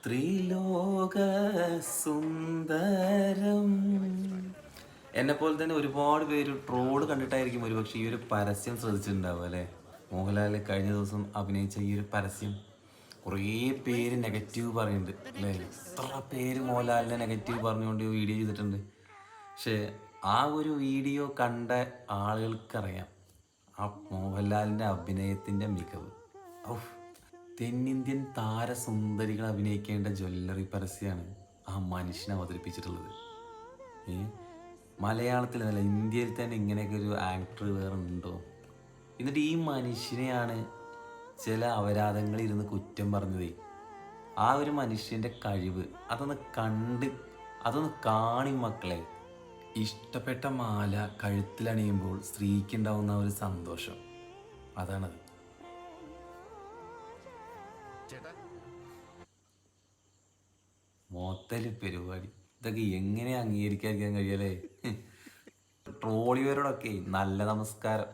ത്രിലോക സുന്ദരം. എന്നെ പോലെ തന്നെ ഒരുപാട് പേര് ട്രോള് കണ്ടിട്ടായിരിക്കും ഒരുപക്ഷെ ഈ ഒരു പരസ്യം ശ്രദ്ധിച്ചിട്ടുണ്ടാവുക അല്ലേ. മോഹൻലാൽ കഴിഞ്ഞ ദിവസം അഭിനയിച്ച ഈ ഒരു പരസ്യം കുറേ പേര് നെഗറ്റീവ് പറയുന്നുണ്ട് അല്ലേ. എത്ര പേര് മോഹൻലാലിനെ നെഗറ്റീവ് പറഞ്ഞുകൊണ്ട് വീഡിയോ ചെയ്തിട്ടുണ്ട്. പക്ഷേ ആ ഒരു വീഡിയോ കണ്ട ആളുകൾക്കറിയാം ആ മോഹൻലാലിൻ്റെ അഭിനയത്തിൻ്റെ മികവ്. തെന്നിന്ത്യൻ താരസുന്ദരികൾ അഭിനയിക്കേണ്ട ജ്വല്ലറി പരസ്യമാണ് ആ മനുഷ്യനെ അവതരിപ്പിച്ചിട്ടുള്ളത്. മലയാളത്തിൽ നല്ല ഇന്ത്യയിൽ തന്നെ ഇങ്ങനെയൊക്കെ ഒരു ആക്ടർ വേറെ ഉണ്ടോ? എന്നിട്ട് ഈ മനുഷ്യനെയാണ് ചില അപരാധങ്ങളിൽ ഇരുന്ന് കുറ്റം പറഞ്ഞത്. ആ ഒരു മനുഷ്യൻ്റെ കഴിവ് അതൊന്ന് കാണി മക്കളെ. ഇഷ്ടപ്പെട്ട മാല കഴുത്തിലണിയുമ്പോൾ സ്ത്രീക്കുണ്ടാവുന്ന ഒരു സന്തോഷം, അതാണത്. മൊത്തല് പരിപാടി ഇതൊക്കെ എങ്ങനെ അംഗീകരിക്കാൻ കഴിയല്ലേ. ട്രോളിയവരോടൊക്കെ നല്ല നമസ്കാരം.